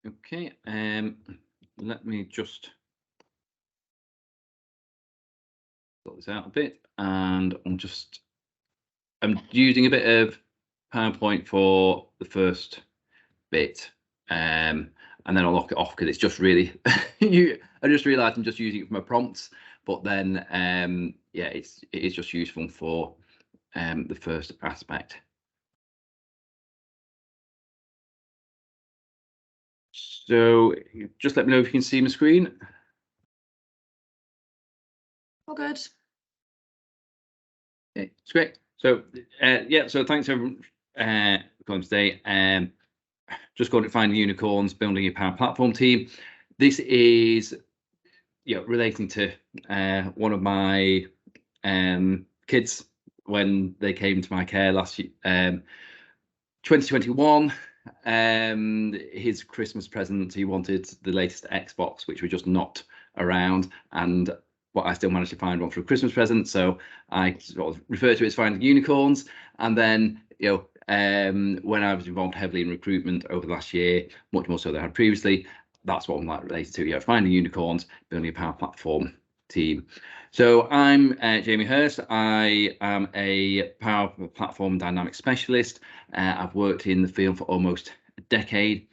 Okay, let me just sort this out a bit, and I'm using a bit of PowerPoint for the first bit, and then I'll lock it off because it's just really I just realised I'm just using it for my prompts, but then yeah, it is just useful for the first aspect. So just let me know if you can see my screen. All good. Okay, it's great. So yeah, so thanks everyone for coming today. Just going to find unicorns, building your power platform team. This is relating to one of my kids when they came to my care last year, 2021. His Christmas present, he wanted the latest Xbox, which were just not around, and I still managed to find one for a Christmas present. So I sort of refer to it as finding unicorns. And then when I was involved heavily in recruitment over the last year, much more so than I had previously, that's what I'm like related to. Finding unicorns, building a power platform team. So I'm Jamie Hurst. I am a power platform dynamic specialist. I've worked in the field for almost a decade.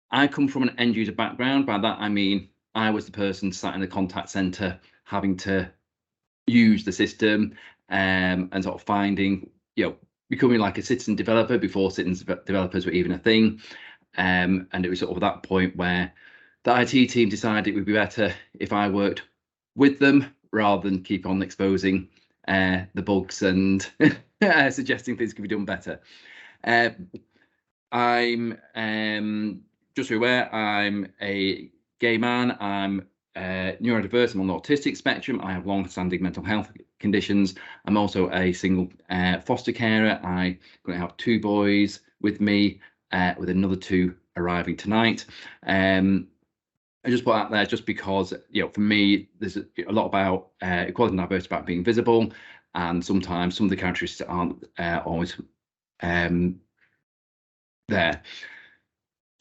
I come from an end user background. By that I mean I was the person sat in the contact center having to use the system and sort of finding, becoming like a citizen developer before citizen developers were even a thing. And it was sort of that point where the IT team decided it would be better if I worked with them rather than keep on exposing the bugs and suggesting things could be done better. I'm just so you're aware, I'm a gay man. I'm neurodiverse. I'm on the autistic spectrum. I have long-standing mental health conditions. I'm also a single foster carer. I'm going to have 2 boys with me, with another 2 arriving tonight. I just put out there just because, for me, there's a lot about equality and diversity about being visible, and sometimes some of the characteristics aren't always there.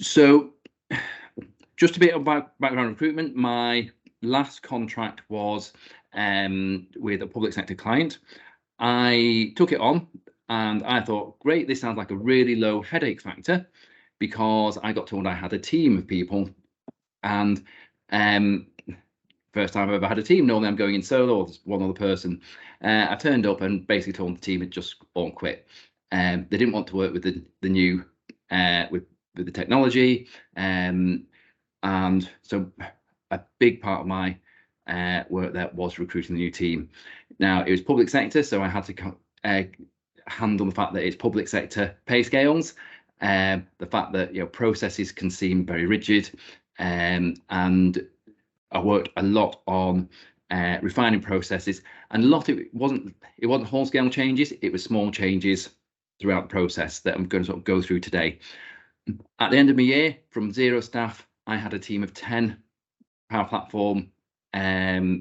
So just a bit about background recruitment. My last contract was with a public sector client. I took it on and I thought, great, this sounds like a really low headache factor, because I got told I had a team of people, and first time I've ever had a team. Normally I'm going in solo or there's one other person. I turned up and basically told the team had just all quit. They didn't want to work with the new with the technology, and so a big part of my work there was recruiting the new team. Now, it was public sector, so I had to handle the fact that it's public sector pay scales, the fact that processes can seem very rigid, and I worked a lot on refining processes, and a lot of it wasn't whole scale changes, it was small changes throughout the process that I'm going to sort of go through today. At the end of my year, from 0 staff, I had a team of 10 power platform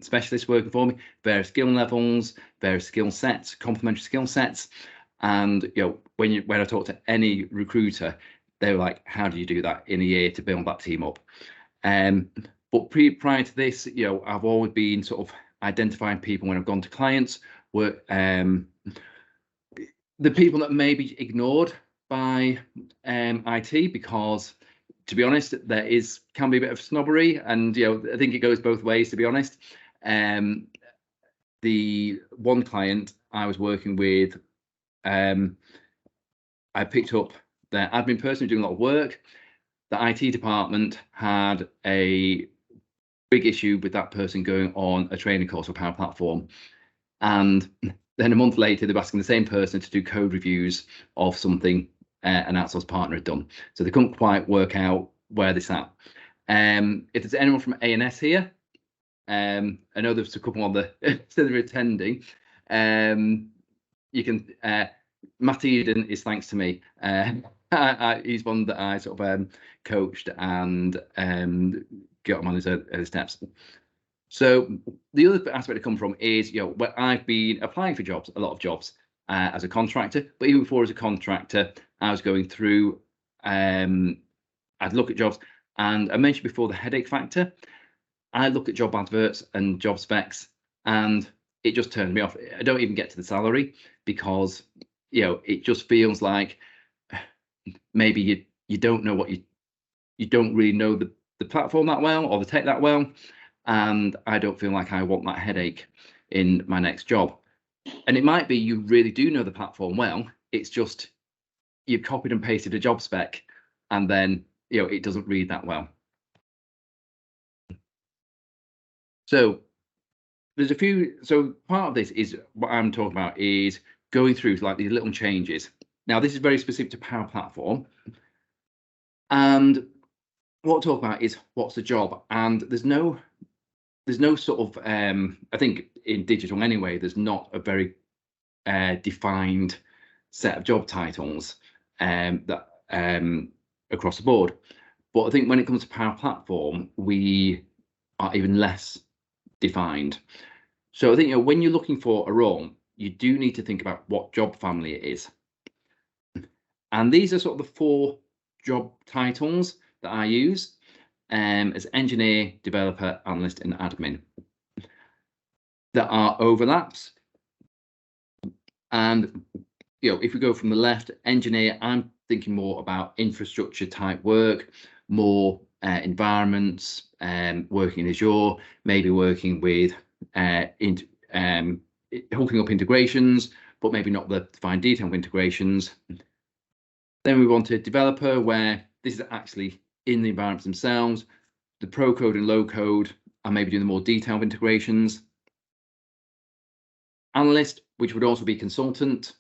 specialists working for me, various skill levels, various skill sets, complementary skill sets. And when I talk to any recruiter, they were like, how do you do that in a year to build that team up? But prior to this, I've always been sort of identifying people when I've gone to clients, the people that may be ignored by IT, because, to be honest, there can be a bit of snobbery, and I think it goes both ways, to be honest. The one client I was working with, I picked up their admin person doing a lot of work. The IT department had a big issue with that person going on a training course for Power Platform, and then a month later they were asking the same person to do code reviews of something an outsourced partner had done. So they couldn't quite work out where this at. If there's anyone from A&S here, I know there's a couple on the that are attending. You can Matt Eden is thanks to me. He's one that I sort of coached and got him on his steps. So the other aspect to come from is, where I've been applying for jobs, a lot of jobs as a contractor, but even before as a contractor, I was going through, I'd look at jobs, And I mentioned before the headache factor. I look at job adverts and job specs, and it just turns me off. I don't even get to the salary because, you know, it just feels like maybe you don't know what you don't really know the platform that well or the tech that well, and I don't feel like I want that headache in my next job. And it might be you really do know the platform well. It's just you copied and pasted a job spec, and then, you know, it doesn't read that well. So there's a few. So part of this is what I'm talking about is going through like these little changes. Now this is very specific to Power Platform, and what I'll talk about is what's the job. And there's no sort of I think in digital anyway, there's not a very defined set of job titles that across the board. But I think when it comes to Power Platform, we are even less defined. So I think, you know, when you're looking for a role, you do need to think about what job family it is. And these are sort of the 4 job titles that I use as engineer, developer, analyst, and admin. There are overlaps. And, you know, if we go from the left, engineer, I'm thinking more about infrastructure type work, more environments, working in Azure, maybe working with hooking up integrations, but maybe not the fine detail of integrations. Then we want a developer where this is actually in the environments themselves, the pro code and low code, and maybe doing the more detailed integrations. Analyst, which would also be consultant,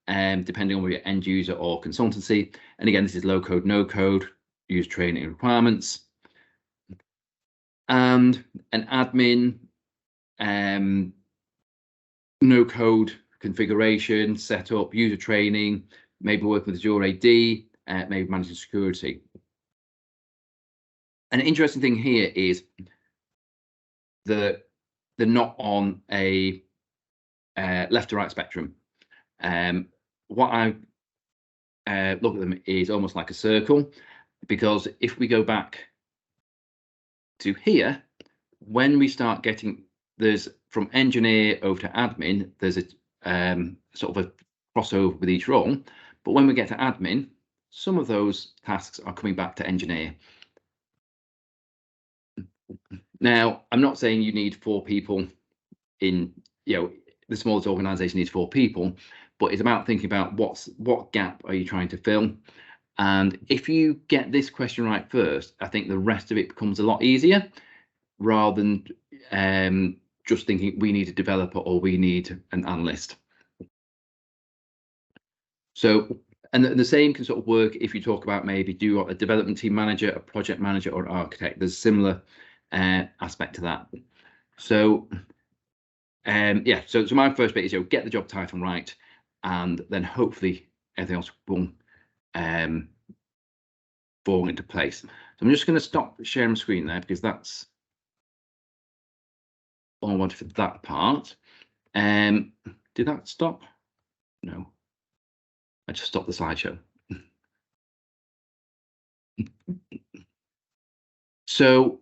depending on whether you're end user or consultancy. And again, this is low code, no code, use training requirements. And an admin, no code configuration, setup, user training, maybe work with Azure AD, maybe managing security. An interesting thing here is they're not on a left to right spectrum. What I look at them is almost like a circle, because if we go back to here, when we start getting, there's from engineer over to admin, there's a sort of a crossover with each role. But when we get to admin, some of those tasks are coming back to engineer. Now, I'm not saying you need 4 people in, you know, the smallest organization needs 4 people, but it's about thinking about what gap are you trying to fill. And if you get this question right first, I think the rest of it becomes a lot easier, rather than just thinking we need a developer or we need an analyst. So, and the same can sort of work if you talk about maybe do you want a development team manager, a project manager, or an architect. There's a similar aspect to that. So yeah, so my first bit is, you know, get the job title right, and then hopefully everything else will fall into place. So I'm just going to stop sharing my screen there, because that's all I wanted for that part. Did that stop? No, I just stopped the slideshow. So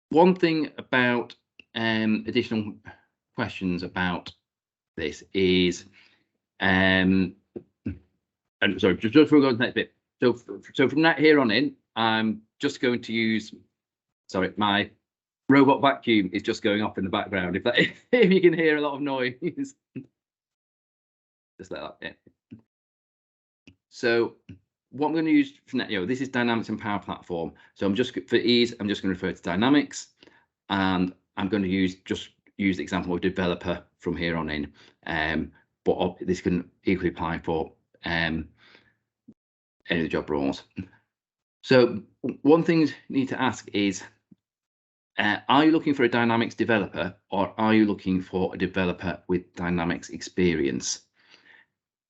one thing about additional questions about this is, and sorry, just before we go to the next bit. So from that here on in, I'm just going to use, sorry, my robot vacuum is just going off in the background. If you can hear a lot of noise, just like that. Yeah. So what I'm going to use from that, you know, this is Dynamics and Power Platform. So I'm just, for ease, I'm just going to refer to Dynamics, and I'm going to use the example of developer from here on in. But this can equally apply for any of the job roles. So one thing you need to ask is, are you looking for a Dynamics developer, or are you looking for a developer with Dynamics experience?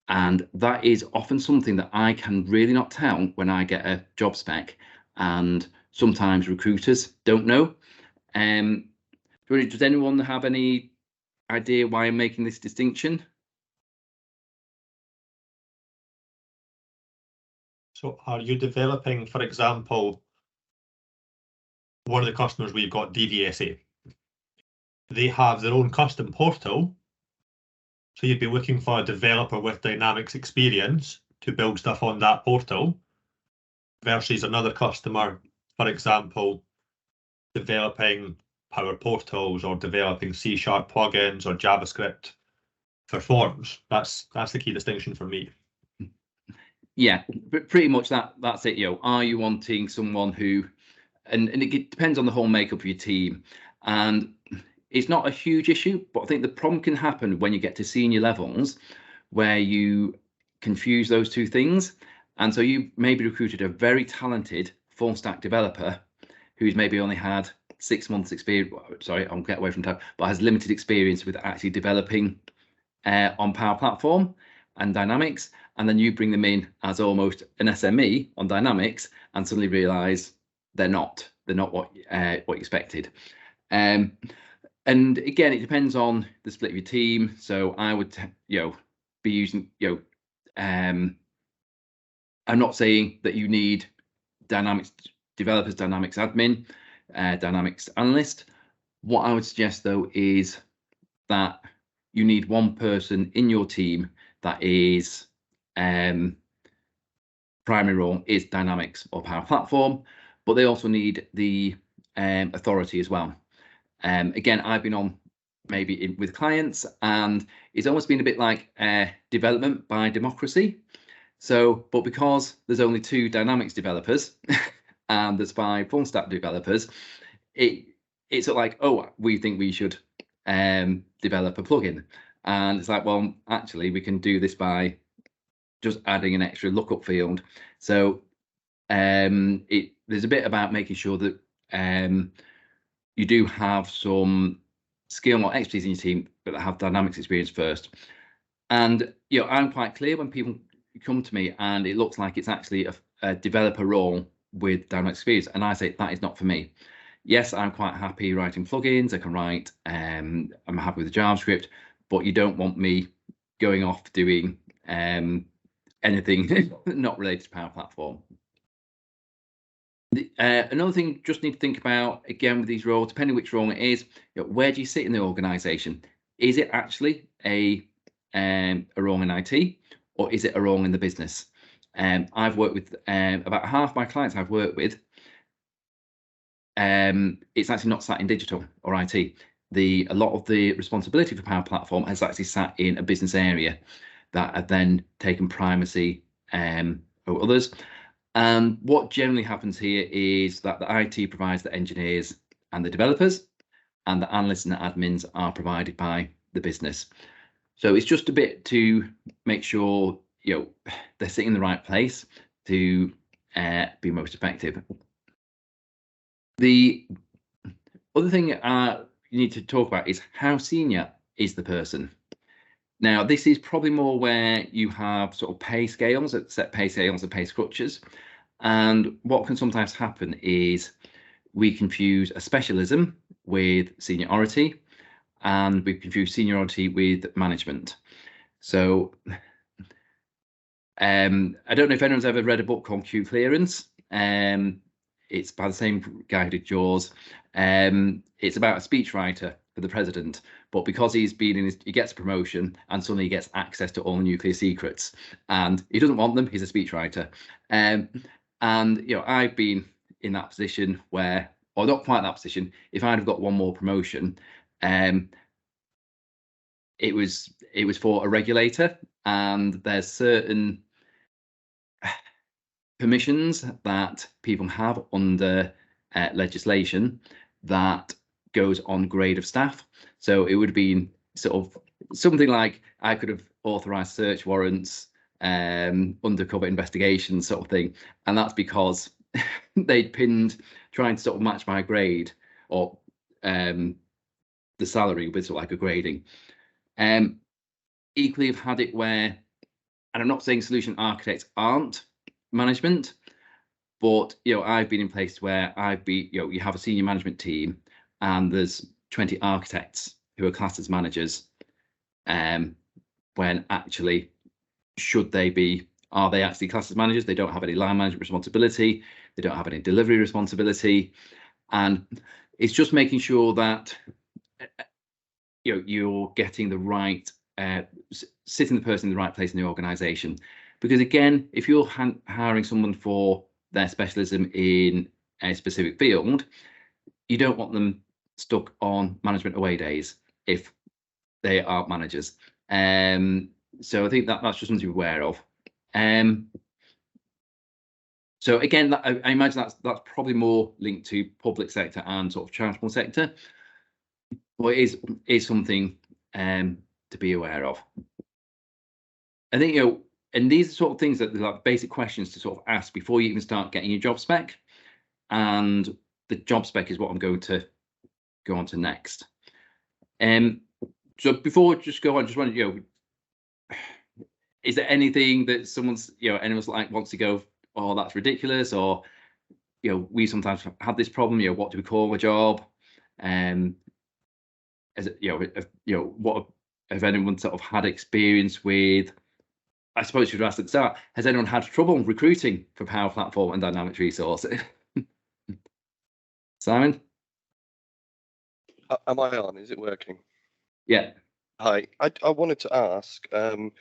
And that is often something that I can really not tell when I get a job spec, and sometimes recruiters don't know. Does anyone have any idea why I'm making this distinction? So are you developing, for example, one of the customers we've got, DVSA. They have their own custom portal. So you'd be looking for a developer with Dynamics experience to build stuff on that portal versus another customer, for example, developing Power Portals or developing C# plugins or JavaScript for forms. That's the key distinction for me. Yeah, but pretty much that's it. Are you wanting someone who, and it depends on the whole makeup of your team, and it's not a huge issue, but I think the problem can happen when you get to senior levels where you confuse those two things. And so you maybe recruited a very talented full stack developer who's maybe only had 6 months experience. Sorry, I'll get away from that, but has limited experience with actually developing on Power Platform and Dynamics. And then you bring them in as almost an SME on Dynamics and suddenly realize they're not what you expected. And again, it depends on the split of your team. So I would, be using, I'm not saying that you need Dynamics developers, Dynamics admin, Dynamics analyst. What I would suggest though is that you need one person in your team that is primary role is Dynamics or Power Platform, but they also need the authority as well. Again, I've been on maybe with clients, and it's almost been a bit like development by democracy. So, but because there's only 2 Dynamics developers and there's 5 full stack developers, it's like, oh, we think we should develop a plugin, and it's like, well, actually, we can do this by just adding an extra lookup field. So there's a bit about making sure that you do have some skill or expertise in your team that have Dynamics experience first. And I'm quite clear when people come to me and it looks like it's actually a developer role with Dynamics experience, and I say that is not for me. Yes, I'm quite happy writing plugins. I can write. I'm happy with the JavaScript, but you don't want me going off doing anything not related to Power Platform. Another thing you just need to think about, again, with these roles, depending which role it is, where do you sit in the organization? Is it actually a role in IT, or is it a role in the business? I've worked with about half my clients I've worked with. It's actually not sat in digital or IT. A lot of the responsibility for Power Platform has actually sat in a business area that have then taken primacy over others. And what generally happens here is that the IT provides the engineers and the developers, and the analysts and the admins are provided by the business. So it's just a bit to make sure they're sitting in the right place to be most effective. The other thing you need to talk about is how senior is the person. Now, this is probably more where you have sort of pay scales, set pay scales and pay structures. And what can sometimes happen is we confuse a specialism with seniority, and we confuse seniority with management. So I don't know if anyone's ever read a book called Q Clearance. It's by the same guy who did Jaws. It's about a speechwriter for the president, but because he gets a promotion and suddenly he gets access to all the nuclear secrets, and he doesn't want them. He's a speechwriter, and I've been in that position where, or not quite that position. If I'd have got one more promotion, it was for a regulator, and there's certain permissions that people have under legislation that goes on grade of staff. So it would have been sort of something like I could have authorized search warrants, undercover investigations sort of thing. And that's because they'd pinned trying to sort of match my grade or the salary with sort of like a grading. Equally, I've had it where, and I'm not saying solution architects aren't management, but I've been in places where you have a senior management team and there's 20 architects who are classed as managers, when actually are they actually classed as managers? They don't have any line management responsibility, they don't have any delivery responsibility, And it's just making sure that you're getting the right, sitting the person in the right place in the organisation. Because again, if you're hiring someone for their specialism in a specific field, you don't want them stuck on management away days if they aren't managers. So I think that's just something to be aware of. So again, I imagine that's probably more linked to public sector and sort of charitable sector, but it is something to be aware of. I think, and these are sort of things that are like basic questions to sort of ask before you even start getting your job spec. And the job spec is what I'm going to go on to next. So before I just go on, just want to, is there anything that anyone's like wants to go, oh, that's ridiculous, or we sometimes have this problem, what do we call a job? Is it, what have anyone sort of had experience with? I suppose you'd ask at the start, has anyone had trouble recruiting for Power Platform and Dynamics resources? Simon? Am I on? Is it working? Yeah. Hi. I wanted to ask the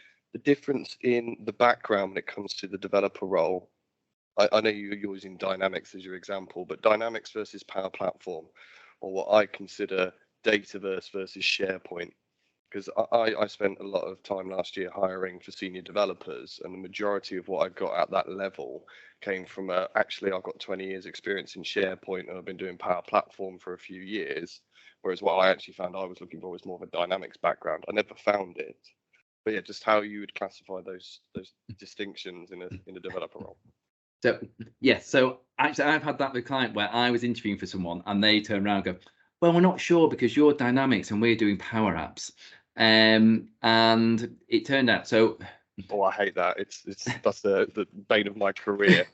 difference in the background when it comes to the developer role. I know you're using Dynamics as your example, but Dynamics versus Power Platform, or what I consider Dataverse versus SharePoint. Because I spent a lot of time last year hiring for senior developers, and the majority of what I got at that level came from actually I've got 20 years experience in SharePoint and I've been doing Power Platform for a few years, whereas what I actually found I was looking for was more of a Dynamics background. I never found it, but yeah, just how you would classify those distinctions in a developer role. So yeah, so actually I've had that with a client where I was interviewing for someone and they turn around and go, well, we're not sure because you're Dynamics and we're doing Power Apps. And it turned out so. Oh, I hate that. That's the bane of my career.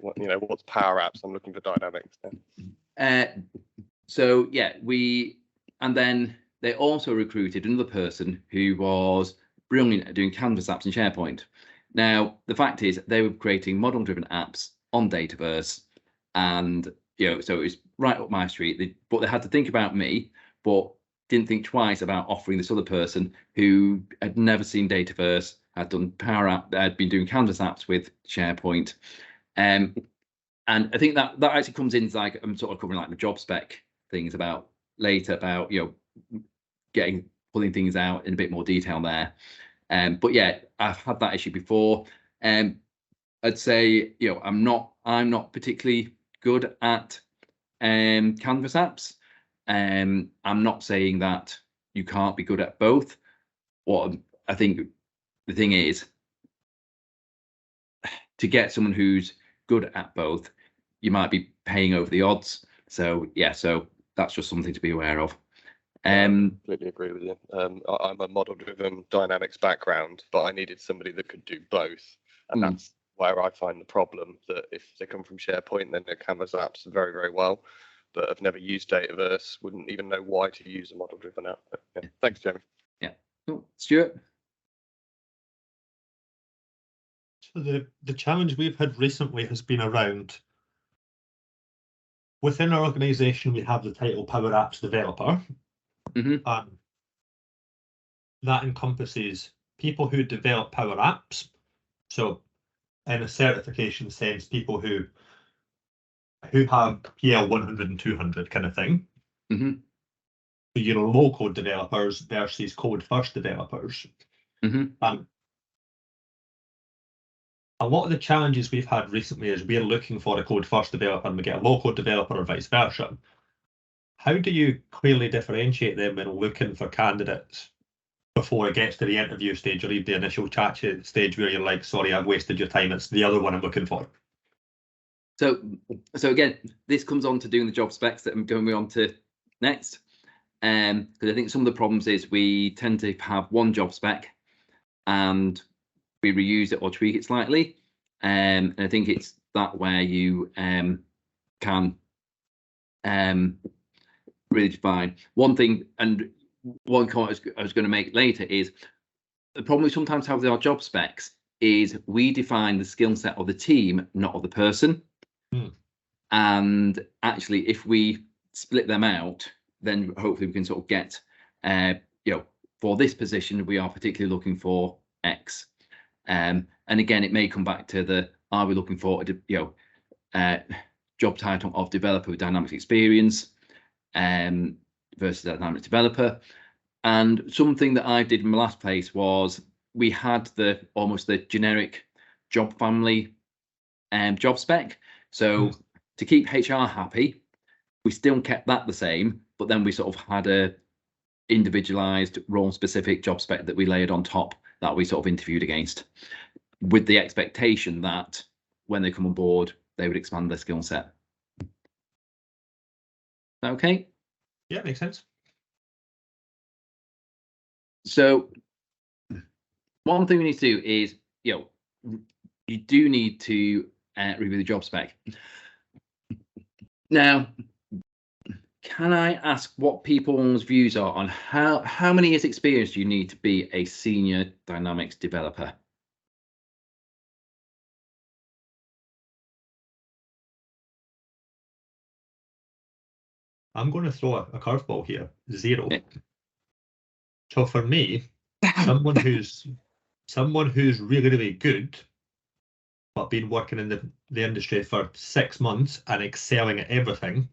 What's Power Apps? I'm looking for Dynamics. So yeah, and then they also recruited another person who was brilliant at doing Canvas apps in SharePoint. Now the fact is they were creating model-driven apps on Dataverse, and so it was right up my street. But they had to think about me, but didn't think twice about offering this other person who had never seen Dataverse, had done Power App, had been doing Canvas apps with SharePoint. And I think that actually comes in like I'm sort of covering like the job spec things about later about pulling things out in a bit more detail there. But yeah, I've had that issue before. I'd say I'm not particularly good at Canvas apps. I'm not saying that you can't be good at both. What I think the thing is, to get someone who's good at both, you might be paying over the odds. So yeah, so that's just something to be aware of. I completely agree with you. I'm a model-driven Dynamics background, but I needed somebody that could do both, and that's where I find the problem. That if they come from SharePoint, then their Canvas apps very, very well, but have never used Dataverse, wouldn't even know why to use a model-driven app. Yeah. Thanks, Jamie. Yeah. Cool. Stuart? So the challenge we've had recently has been around, within our organisation, we have the title Power Apps Developer. Mm-hmm. That encompasses people who develop Power Apps. So in a certification sense, people who have PL 100 and 200 kind of thing. Mm-hmm. So your low-code developers versus code-first developers. Mm-hmm. A lot of the challenges we've had recently is we're looking for a code-first developer and we get a low-code developer or vice versa. How do you clearly differentiate them when looking for candidates before it gets to the interview stage or even the initial chat stage where you're like, sorry, I've wasted your time, it's the other one I'm looking for? So again, this comes on to doing the job specs that I'm going on to next. Because I think some of the problems is we tend to have one job spec and we reuse it or tweak it slightly. And I think it's that where you can really define one thing. And one comment I was going to make later is the problem we sometimes have with our job specs is we define the skill set of the team, not of the person. And actually, if we split them out, then hopefully we can sort of get, for this position, we are particularly looking for X. And again, it may come back to are we looking for job title of developer with Dynamics experience versus Dynamics developer. And something that I did in my last place was we had almost the generic job family job spec. So to keep HR happy, we still kept that the same, but then we sort of had a individualized role specific job spec that we layered on top that we sort of interviewed against, with the expectation that when they come on board, they would expand their skill set. Okay. Yeah, makes sense. So one thing we need to do is, you do need to review the job spec. Now, can I ask what people's views are on how many years experience do you need to be a senior Dynamics developer? I'm going to throw a curveball here, 0. Yeah. So for me, someone who's really, really good, but been working in the industry for 6 months and excelling at everything,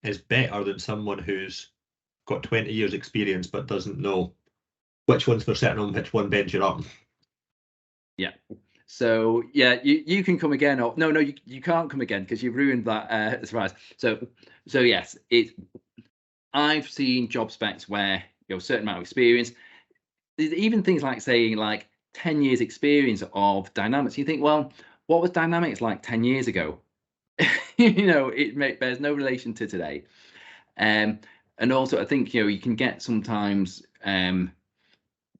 is better than someone who's got 20 years experience but doesn't know which one's for sitting on which one bench you're on. Yeah. So yeah, you can come again, or no, you can't come again because you've ruined that surprise. So yes, I've seen job specs where a certain amount of experience. There's even things like saying like 10 years experience of Dynamics. You think, well, what was Dynamics like 10 years ago? It bears no relation to today. And also, I think you can get sometimes,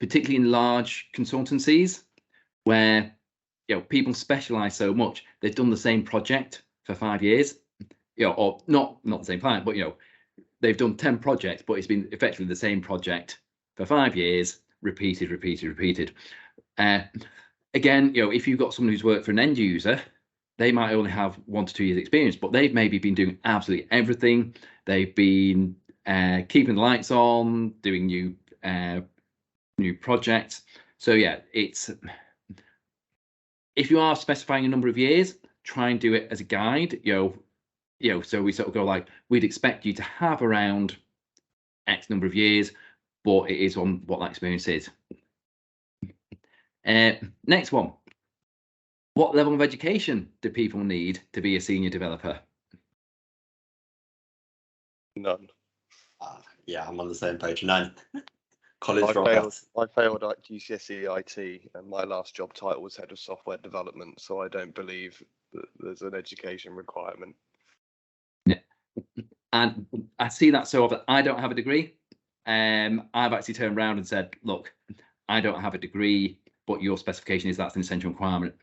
particularly in large consultancies, where people specialize so much, they've done the same project for 5 years, or not the same client, but they've done 10 projects, but it's been effectively the same project for 5 years, repeated. Again, if you've got someone who's worked for an end user, they might only have 1 to 2 years experience, but they've maybe been doing absolutely everything. They've been keeping the lights on, doing new projects. So yeah, if you are specifying a number of years, try and do it as a guide. So we sort of go like, we'd expect you to have around X number of years, but it is on what that experience is. Next one. What level of education do people need to be a senior developer? None. Yeah, I'm on the same page. None. College I dropouts. failed at GCSE IT, and my last job title was head of software development, so I don't believe that there's an education requirement. Yeah, and I see that so often. I don't have a degree. I've actually turned around and said, look, I don't have a degree, but your specification is that's an essential requirement.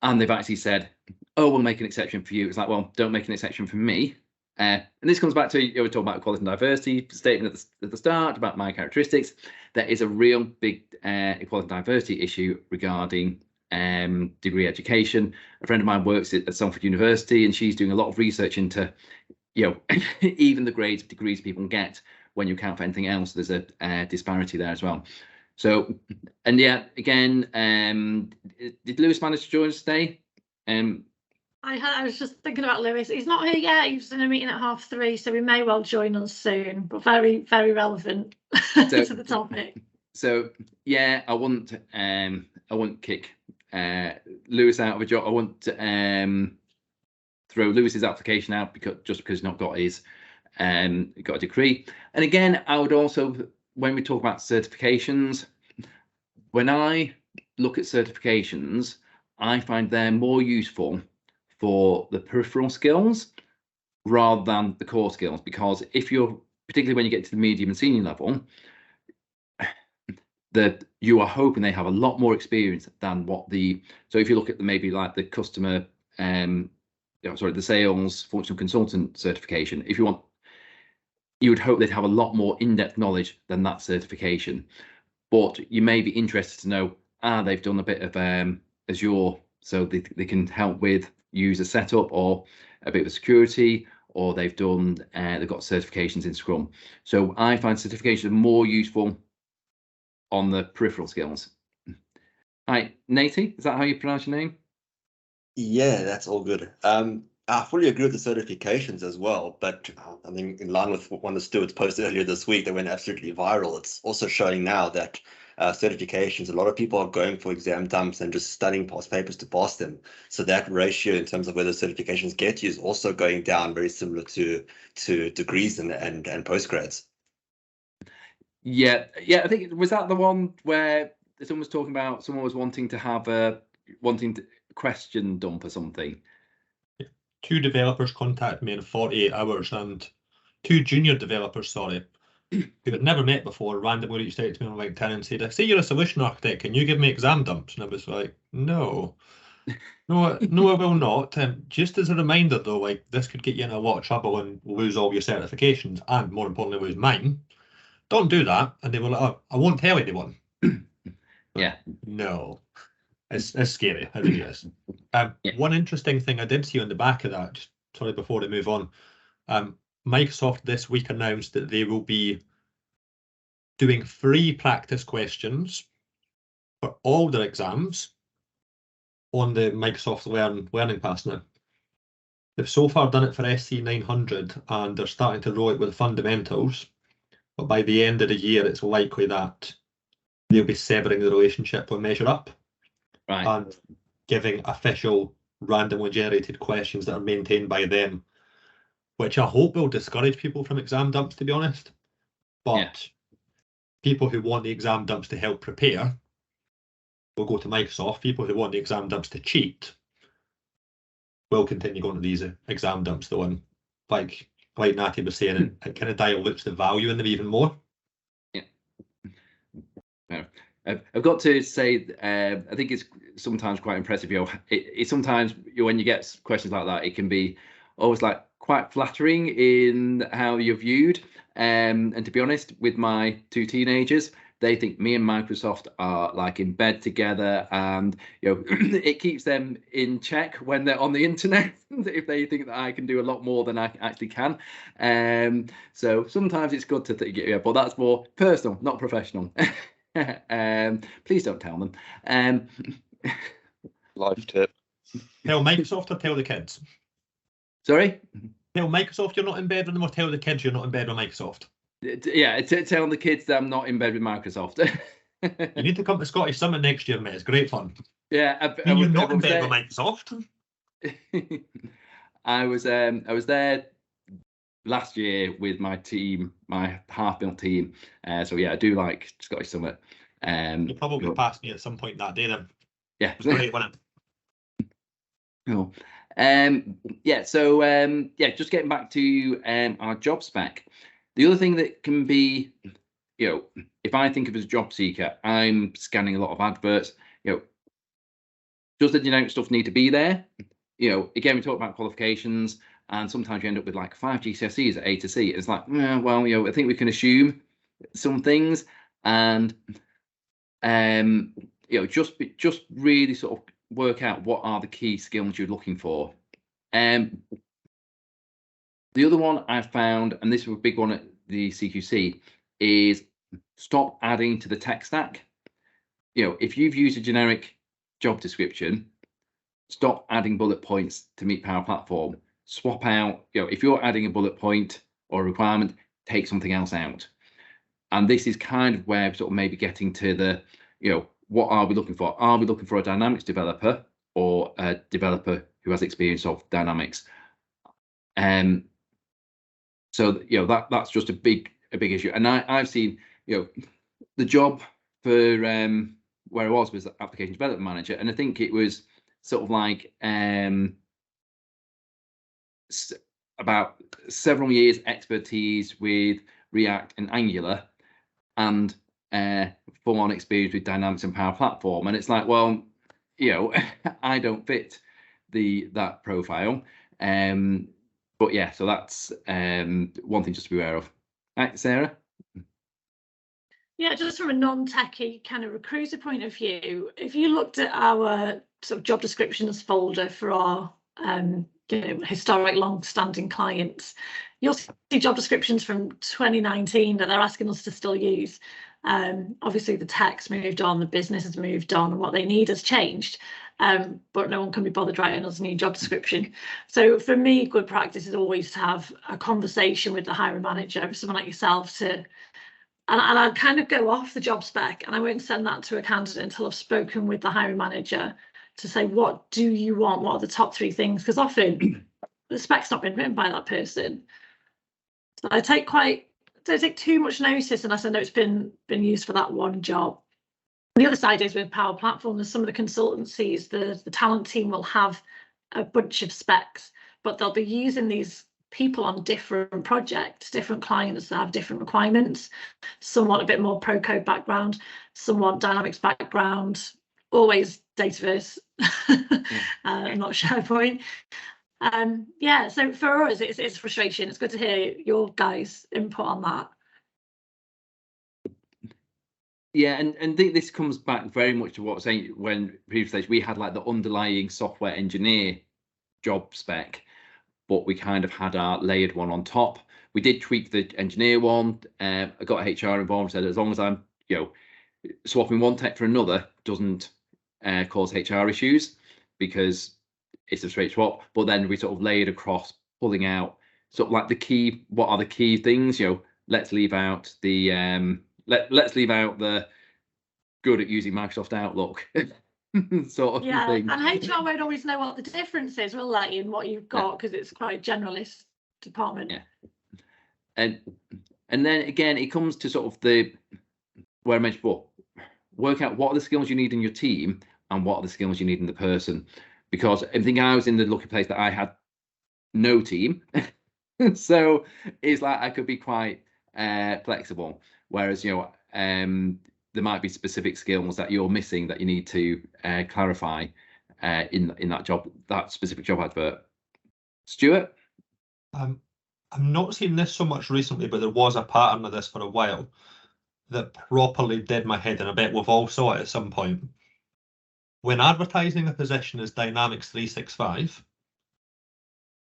And they've actually said, oh, we'll make an exception for you. It's like, well, don't make an exception for me. And this comes back to, we're talking about equality and diversity statement at the start about my characteristics. There is a real big equality and diversity issue regarding degree education. A friend of mine works at Salford University, and she's doing a lot of research into, even the grades of degrees people get when you account for anything else. There's a disparity there as well. So, and yeah, again, did Lewis manage to join us today? I was just thinking about Lewis. He's not here yet. He's in a meeting at 3:30, so he may well join us soon. But very, very relevant to the topic. So yeah, I wouldn't kick Lewis out of a job. I wouldn't throw Lewis's application out because he's not got his got a degree. And again, I would also, when we talk about certifications, when I look at certifications, I find they're more useful for the peripheral skills rather than the core skills, because if you're, particularly when you get to the medium and senior level, that you are hoping they have a lot more experience than what so if you look at maybe like the customer the sales functional consultant certification, if you would hope they'd have a lot more in-depth knowledge than that certification. But you may be interested to know, they've done a bit of Azure, so they can help with user setup or a bit of security, or they've got certifications in Scrum. So I find certifications more useful on the peripheral skills. Hi, Nate, is that how you pronounce your name? Yeah, that's all good. I fully agree with the certifications as well, but I think in line with one of the stewards posted earlier this week that went absolutely viral, it's also showing now that certifications, a lot of people are going for exam dumps and just studying past papers to pass them. So that ratio in terms of whether certifications get you is also going down, very similar to degrees and postgrads. Yeah, I think, was that the one where someone was talking about someone was wanting to question dump or something? 2 developers contacted me in 48 hours, and 2 junior developers, sorry, who had never met before, randomly reached out to me on LinkedIn and said, I see you're a solution architect, can you give me exam dumps? And I was like, no, I will not. Just as a reminder though, like, this could get you in a lot of trouble and lose all your certifications, and more importantly, lose mine. Don't do that. And they were like, oh, I won't tell anyone. Yeah. No. It's scary, it really is. One interesting thing I did see on the back of that, just sorry before we move on, Microsoft this week announced that they will be doing free practice questions for all their exams on the Microsoft Learning Pass now. They've so far done it for SC 900 and they're starting to roll it with fundamentals, but by the end of the year it's likely that they'll be severing the relationship with Measure Up. Right. And giving official randomly generated questions that are maintained by them, which I hope will discourage people from exam dumps, to be honest. But people who want the exam dumps to help prepare will go to Microsoft. People who want the exam dumps to cheat will continue going to these exam dumps, though. And like Natty was saying, it kind of dilutes the value in them even more. Yeah. I've got to say, I think it's sometimes quite impressive. It sometimes when you get questions like that, it can be always like quite flattering in how you're viewed. And to be honest, with my 2 teenagers, they think me and Microsoft are like in bed together, and it keeps them in check when they're on the internet. If they think that I can do a lot more than I actually can, so sometimes it's good to think, but that's more personal, not professional. Please don't tell them. Life tip. Tell Microsoft or tell the kids? Sorry? Tell Microsoft you're not in bed with them, or tell the kids you're not in bed with Microsoft? Yeah, tell the kids that I'm not in bed with Microsoft. You need to come to Scottish Summit next year, mate. It's great fun. Yeah, you're not in bed with Microsoft. I was there last year with my team, my half-built team. So yeah, I do like Scottish Summit. You'll probably pass me at some point that day then. Yeah. It was great, wasn't it? Cool. Just getting back to our job spec. The other thing that can be, if I think of as a job seeker, I'm scanning a lot of adverts. Does the generic stuff need to be there? Again, we talk about qualifications, and sometimes you end up with like 5 GCSEs at A to C. It's like, I think we can assume some things, and just really sort of work out what are the key skills you're looking for. The other one I found, and this is a big one at the CQC, is stop adding to the tech stack. If you've used a generic job description, stop adding bullet points to meet Power Platform. Swap out, if you're adding a bullet point or a requirement, take something else out. And this is kind of where sort of maybe getting to the, what are we looking for? Are we looking for a Dynamics developer or a developer who has experience of Dynamics? So that's just a big issue. And I've seen the job for where I was application development manager, and I think it was sort of like about several years expertise with React and Angular, and full-on experience with Dynamics and Power Platform. And it's like, well, I don't fit that profile. But yeah, so that's one thing just to be aware of. Right, Sarah? Yeah, just from a non-techie kind of recruiter point of view, if you looked at our sort of job descriptions folder for our historic, long-standing clients. You'll see job descriptions from 2019 that they're asking us to still use. Obviously, the tech's moved on, the business has moved on, and what they need has changed. But no one can be bothered writing us a new job description. So for me, good practice is always to have a conversation with the hiring manager, someone like yourself, and I kind of go off the job spec, and I won't send that to a candidate until I've spoken with the hiring manager to say, what do you want? What are the top 3 things? Because often the spec's not been written by that person. So I don't take too much notice unless I know it's been used for that one job. The other side is with Power Platform, there's some of the consultancies, the talent team will have a bunch of specs, but they'll be using these people on different projects, different clients that have different requirements. Some want a bit more pro-code background, some want Dynamics background, always Dataverse, not SharePoint. Yeah, so for us, it's frustration. It's good to hear your guys' input on that. Yeah, and this comes back very much to what I was saying when previously we had like the underlying software engineer job spec, but we kind of had our layered one on top. We did tweak the engineer one. I got HR involved, said as long as I'm, swapping one tech for another doesn't cause HR issues because it's a straight swap. But then we sort of layered across, pulling out sort of like what are the key things? Let's leave out the let's leave out the good at using Microsoft Outlook sort of thing. And HR won't always know what the difference is, will they, in what you've got, because it's quite a generalist department. Yeah. And then again, it comes to sort of where I mentioned before, work out what are the skills you need in your team and what are the skills you need in the person. Because I think I was in the lucky place that I had no team. So it's like I could be quite flexible. Whereas, there might be specific skills that you're missing that you need to clarify in that specific job advert. Stuart? I'm not seeing this so much recently, but there was a pattern of this for a while that properly did my head in. I bet we've all saw it at some point. When advertising a position as Dynamics 365,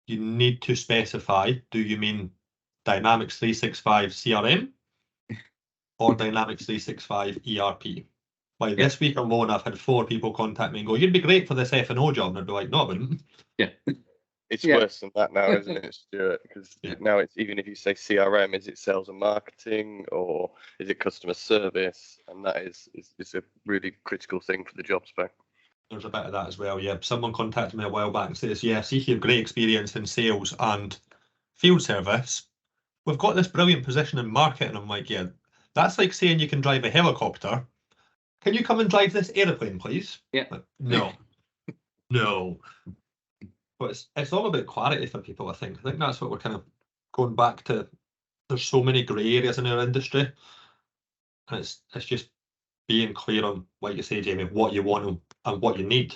you need to specify, do you mean Dynamics 365 CRM or Dynamics 365 ERP? Like this week alone, I've had 4 people contact me and go, you'd be great for this F&O job. And I'd be like, no, I wouldn't. Yeah. It's worse than that now, isn't it, Stuart? Because now it's, even if you say CRM, is it sales and marketing or is it customer service? And that is a really critical thing for the job spec. There's a bit of that as well, yeah. Someone contacted me a while back and says, yeah, see you have great experience in sales and field service. We've got this brilliant position in marketing. I'm like, yeah, that's like saying you can drive a helicopter. Can you come and drive this aeroplane, please? Yeah. Like, no. No. But it's all about clarity for people, I think. I think that's what we're kind of going back to. There's so many grey areas in our industry. And it's just being clear on, like you say, Jamie, what you want and what you need.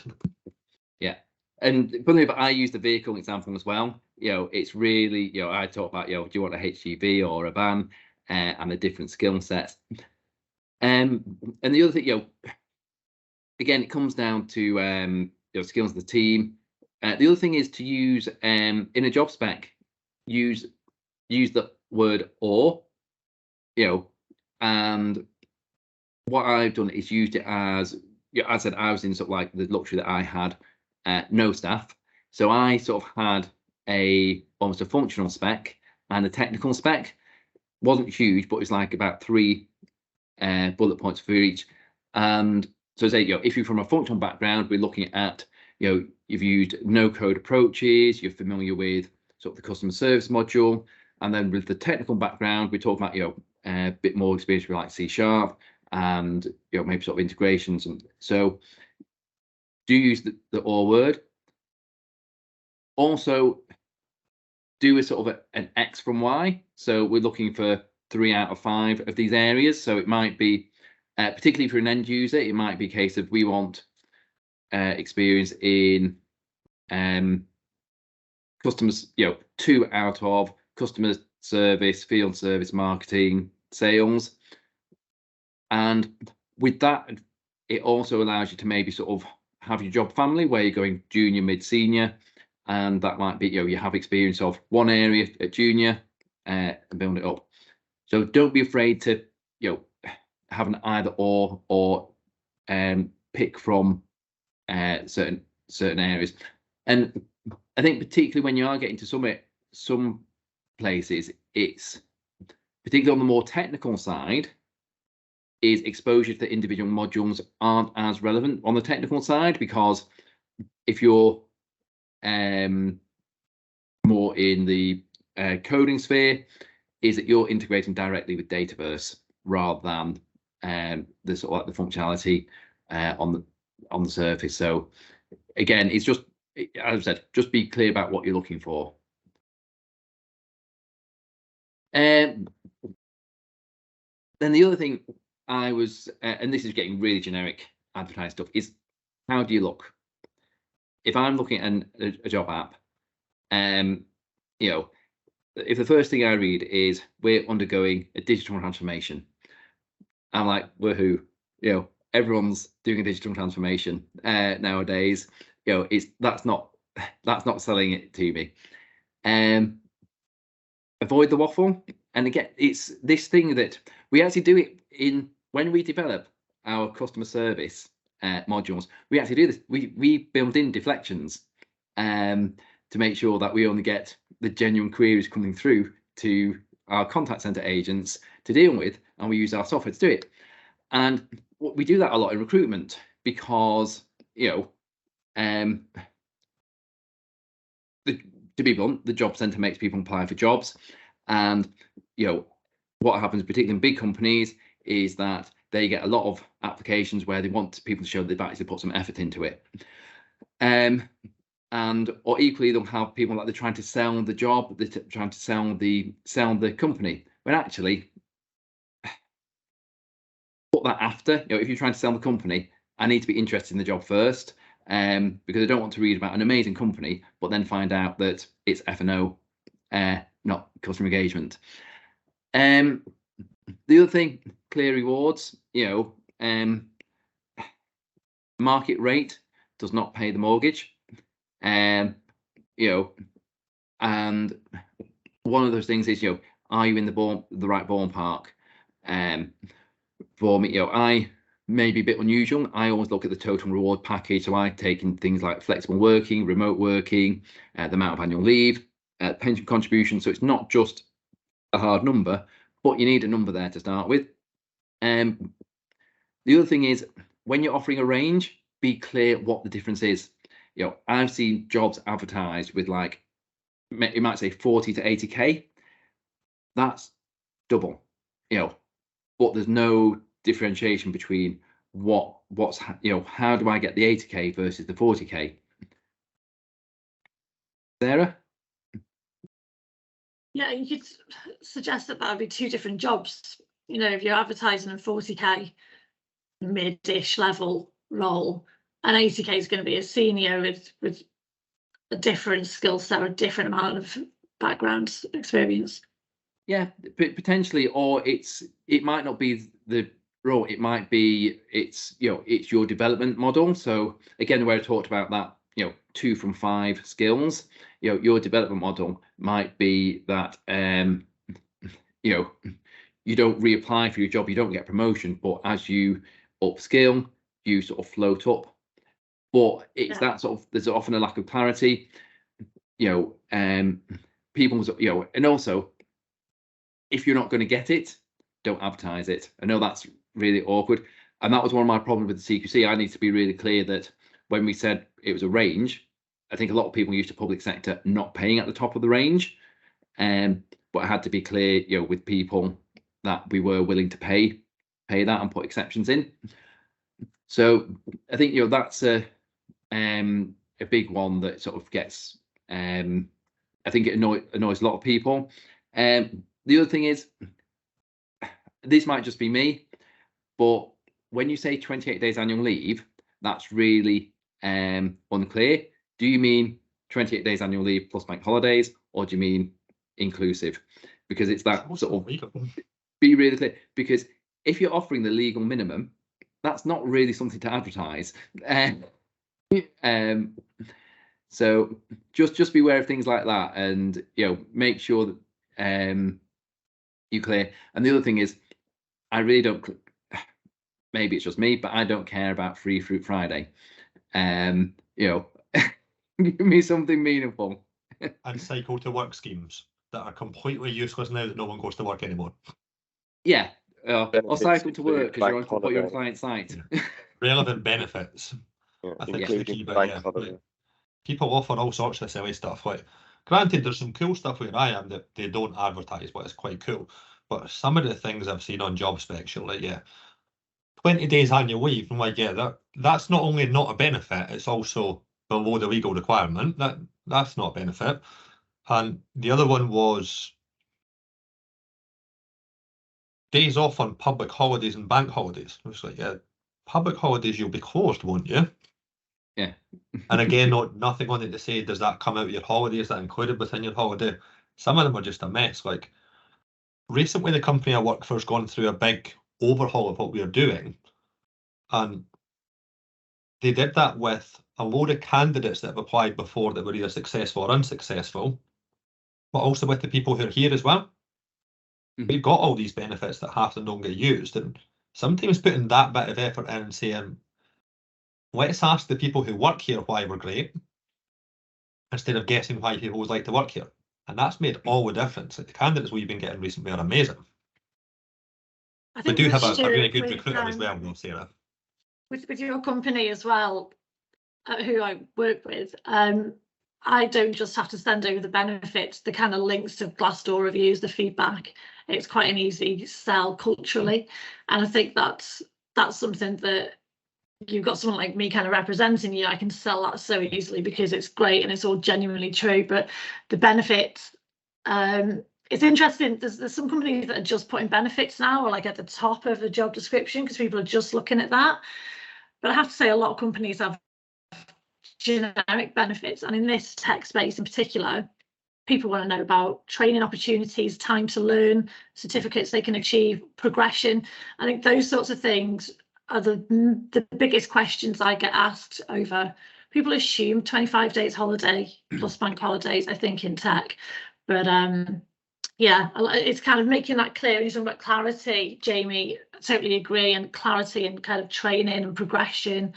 Yeah. And funny enough, I use the vehicle example as well. It's really, I talk about, do you want a HGV or a van and the different skill sets. And the other thing, again, it comes down to skills of the team. The other thing is to use in a job spec, use the word or, and what I've done is used it as, I said I was in sort of like the luxury that I had no staff. So I sort of had almost a functional spec and a technical spec. Wasn't huge, but it's like about 3 bullet points for each. And so say, if you're from a functional background, we're looking at, you've used no-code approaches, you're familiar with sort of the customer service module, and then with the technical background, we're talking about, a bit more experience with like C# and maybe sort of integrations. And so do use the or word. Also do a sort of an X from Y. So we're looking for 3 out of 5 of these areas. So it might be, particularly for an end user, it might be a case of we want experience in customers, 2 out of customer service, field service, marketing, sales. And with that, it also allows you to maybe sort of have your job family where you're going junior, mid, senior, and that might be, you have experience of one area at junior and build it up. So don't be afraid to, have an either or pick from certain areas. And I think particularly when you are getting to some places, it's particularly on the more technical side, is exposure to the individual modules aren't as relevant on the technical side, because if you're more in the coding sphere, is that you're integrating directly with Dataverse rather than the sort of like the functionality on the surface. So again, it's just, as I said, just be clear about what you're looking for. Then the other thing I was, and this is getting really generic advertised stuff, is how do you look? If I'm looking at a job app, if the first thing I read is we're undergoing a digital transformation, I'm like, woohoo! Everyone's doing a digital transformation nowadays. That's not selling it to me. Avoid the waffle. And again, it's this thing that we actually do it when we develop our customer service modules. We actually do this. We build in deflections to make sure that we only get the genuine queries coming through to our contact center agents to deal with, and we use our software to do it. And we do that a lot in recruitment because, to be blunt, the job center makes people apply for jobs. And, what happens, particularly in big companies, is that they get a lot of applications where they want people to show they've actually put some effort into it. Or equally, they'll have people like they're trying to sell the job, they're trying to sell the company, when actually, put that after. If you're trying to sell the company, I need to be interested in the job first, because I don't want to read about an amazing company but then find out that it's F&O, not customer engagement. The other thing, clear rewards. Market rate does not pay the mortgage. And one of those things is, are you in the right ballpark? For me, I may be a bit unusual. I always look at the total reward package. So I take in things like flexible working, remote working, the amount of annual leave, pension contribution. So it's not just a hard number, but you need a number there to start with. The other thing is, when you're offering a range, be clear what the difference is. I've seen jobs advertised with, like, you might say 40 to 80k. That's double, but there's no differentiation between what's how do I get the 80k versus the 40k. Sarah? Yeah, you could suggest that would be two different jobs. If you're advertising a 40k mid-ish level role, and 80k is going to be a senior with a different skill set or a different amount of background experience. Yeah, potentially, or it might not be the role. It might be it's your development model. So again, where I talked about that, 2 from 5 skills. Your development model might be that you don't reapply for your job, you don't get promotion, but as you upskill, you sort of float up. But it's that sort of, there's often a lack of clarity, people, and also, if you're not going to get it, don't advertise it. I know that's really awkward. And that was one of my problems with the CQC. I need to be really clear that when we said it was a range, I think a lot of people used to public sector not paying at the top of the range. But I had to be clear, with people that we were willing to pay that and put exceptions in. So I think, that's a big one that sort of gets, I think it annoys a lot of people. The other thing is, this might just be me, but when you say 28 days annual leave, that's really unclear. Do you mean 28 days annual leave plus bank holidays, or do you mean inclusive? Because it's that sort of, be really clear, because if you're offering the legal minimum, that's not really something to advertise. So just be aware of things like that, and make sure that you're clear. And the other thing is, I really don't. Maybe it's just me, but I don't care about Free Fruit Friday. Give me something meaningful. And cycle to work schemes that are completely useless now that no one goes to work anymore. Yeah, or Benefits cycle to work because include you're bank on client site. Relevant benefits. Yeah, I think it's the key bit, bank yeah. holiday. Like, people offer all sorts of silly stuff. Like, granted, there's some cool stuff where I am that they don't advertise, but it's quite cool. But some of the things I've seen on job specs, you're like, yeah, 20 days annual leave. I'm like, yeah, that's not only not a benefit, it's also below the legal requirement. That's not a benefit. And the other one was days off on public holidays and bank holidays. I was like, yeah, public holidays you'll be closed, won't you? Yeah. And again, nothing on it to say, does that come out of your holiday? Is that included within your holiday? Some of them are just a mess. Like, recently the company I work for has gone through a big overhaul of what we are doing. And they did that with a load of candidates that have applied before that were either successful or unsuccessful, but also with the people who are here as well. We've got all these benefits that half of them don't get used, and sometimes putting that bit of effort in and saying, let's ask the people who work here why we're great, instead of guessing why people would like to work here. And that's made all the difference. Like, the candidates we've been getting recently are amazing. We do have a really good recruiter as well, though, Sarah. With your company as well, who I work with, I don't just have to send over the benefits, the kind of links to Glassdoor reviews, the feedback. It's quite an easy sell culturally, and I think that's something that you've got someone like me kind of representing you. I can sell that so easily because it's great and it's all genuinely true. But the benefits, it's interesting. There's some companies that are just putting benefits now, or like at the top of the job description, because people are just looking at that. But I have to say, a lot of companies have generic benefits, and in this tech space in particular, people want to know about training opportunities, time to learn, certificates they can achieve, progression. I think those sorts of things are the biggest questions I get asked over. People assume 25 days holiday plus bank holidays, I think, in tech, but yeah, it's kind of making that clear. When you're talking about clarity, Jamie, I totally agree, and clarity and kind of training and progression,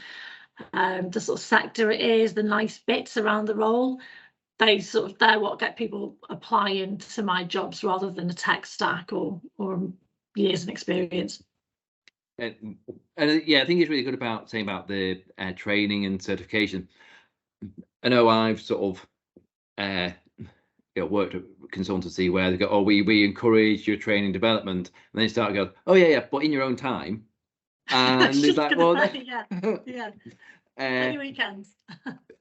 the sort of sector it is, the nice bits around the role, they're what get people applying to my jobs rather than a tech stack or years of experience. And yeah, I think it's really good about saying about the training and certification. I know I've sort of worked at consultancy where they go, oh, we encourage your training development, and then you start to go, oh yeah, but in your own time. And it's like, well, yeah. Any weekends.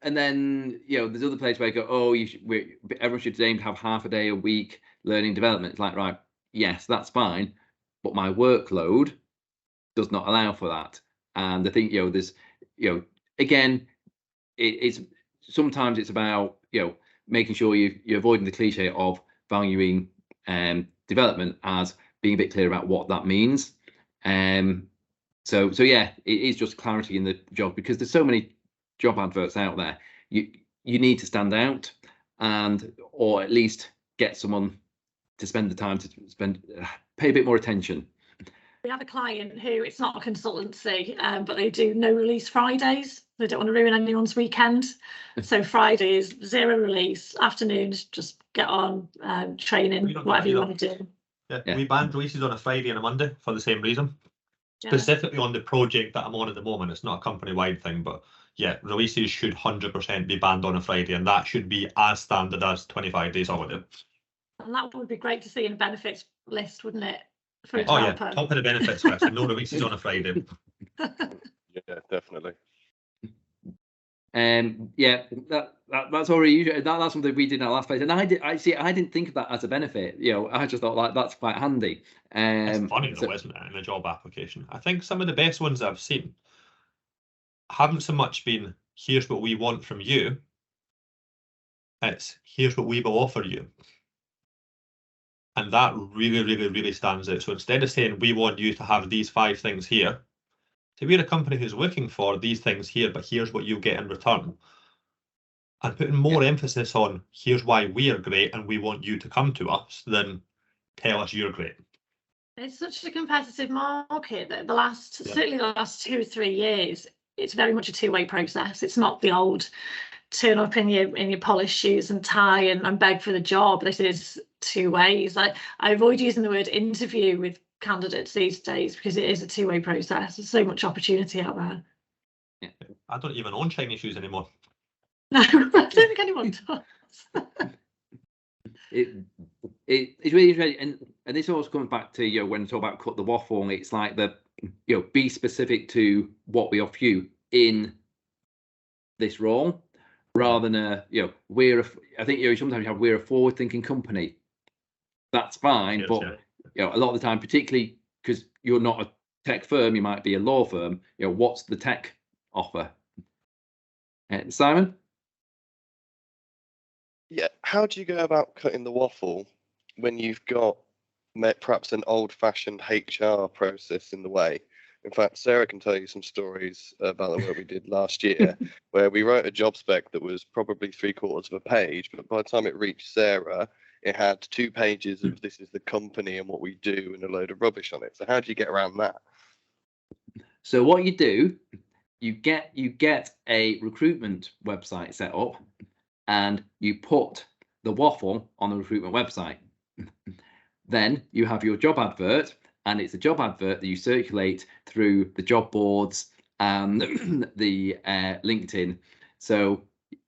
And then there's other places where I go, oh, everyone should aim to have half a day a week learning development. It's like, right, yes, that's fine, but my workload does not allow for that. And I think there's again, it's sometimes it's about making sure you're avoiding the cliche of valuing development as being a bit clear about what that means. So yeah, it is just clarity in the job, because there's so many job adverts out there. You need to stand out, or at least get someone to spend the time to pay a bit more attention. We have a client who, it's not a consultancy, but they do no release Fridays. They don't want to ruin anyone's weekend. So Friday is zero release, afternoons just get on, training, whatever you want to do. Yeah, we banned releases on a Friday and a Monday for the same reason. Specifically on the project that I'm on at the moment. It's not a company-wide thing, but yeah, releases should 100% be banned on a Friday, and that should be as standard as 25 days holiday. And that would be great to see in a benefits list, wouldn't it? Oh yeah, top of the benefits list, and no releases on a Friday. Yeah, definitely. Yeah, that's already usual. That's something we did in our last place, and I didn't think of that as a benefit. I just thought like that's quite handy. It's funny though, isn't it, in a job application? I think some of the best ones I've seen haven't so much been, here's what we want from you. It's, here's what we will offer you. And that really, really, really stands out. So instead of saying, we want you to have these 5 things here, so we're a company who's looking for these things here, but here's what you get in return. And putting more emphasis on here's why we are great and we want you to come to us than tell us you're great. It's such a competitive market that certainly the last 2 or 3 years, it's very much a two-way process. It's not the old turn up in your polished shoes and tie and beg for the job. This is two ways. I avoid using the word interview with candidates these days because it is a two-way process. There's so much opportunity out there. Yeah. I don't even own shiny shoes anymore. No, I don't think anyone does. It's really interesting, and this always comes back to when I talk about cut the waffle. It's like be specific to what we offer you in this role, rather than I think sometimes you have we're a forward-thinking company. That's fine, but a lot of the time, particularly because you're not a tech firm, you might be a law firm. What's the tech offer? Simon? Yeah, how do you go about cutting the waffle when you've got perhaps an old-fashioned HR process in the way? In fact, Sarah can tell you some stories about the work we did last year, where we wrote a job spec that was probably 3/4 of a page, but by the time it reached Sarah, it had 2 pages of this is the company and what we do and a load of rubbish on it. So how do you get around that? So what you do, you get a recruitment website set up, and you put the waffle on the recruitment website. Then you have your job advert, and it's a job advert that you circulate through the job boards and the LinkedIn. So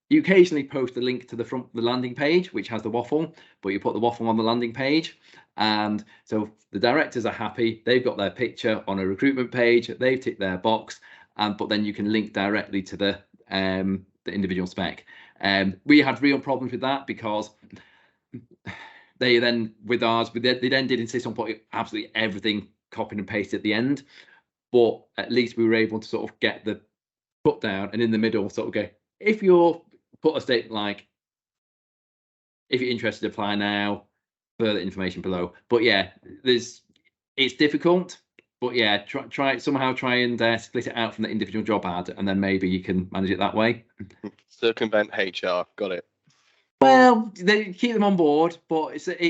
you occasionally post a link to the landing page, which has the waffle, but you put the waffle on the landing page. And so the directors are happy. They've got their picture on a recruitment page. They've ticked their box, but then you can link directly to the individual spec. We had real problems with that because they then, with ours, they then did insist on putting absolutely everything copied and pasted at the end. But at least we were able to sort of get the put down, and in the middle sort of go, if you're put a statement like, if you're interested, apply now, further information below. But yeah, it's difficult. But yeah, try and split it out from the individual job ad, and then maybe you can manage it that way. Circumvent HR, got it. Well, they keep them on board, but I find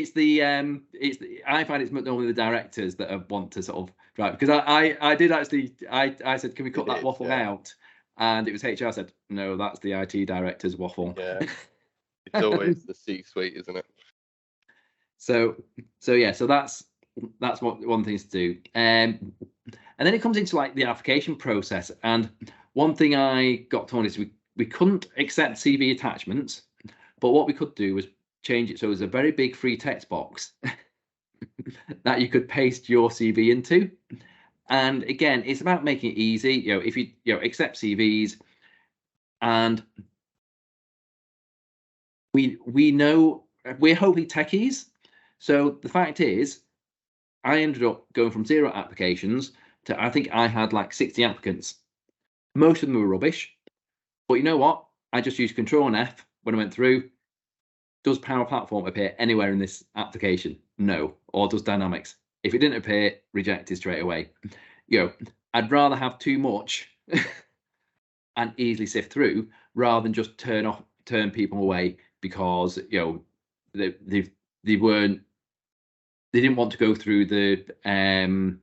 it's normally the directors that want to sort of drive, because I did actually I said, can we cut that waffle out? And it was HR said, no, that's the IT director's waffle. Yeah, it's always the C-suite, isn't it? So that's one thing to do. And then it comes into like the application process. And one thing I got told is we couldn't accept CV attachments, but what we could do was change it so it was a very big free text box that you could paste your CV into. And again, it's about making it easy. If you accept CVs, and we know we're hopefully techies. So the fact is, I ended up going from 0 applications to, I think I had like 60 applicants. Most of them were rubbish. But you know what? I just used Control and F when I went through. Does Power Platform appear anywhere in this application? No. Or does Dynamics? If it didn't appear, rejected straight away. I'd rather have too much and easily sift through rather than just turn people away because they didn't want to go through the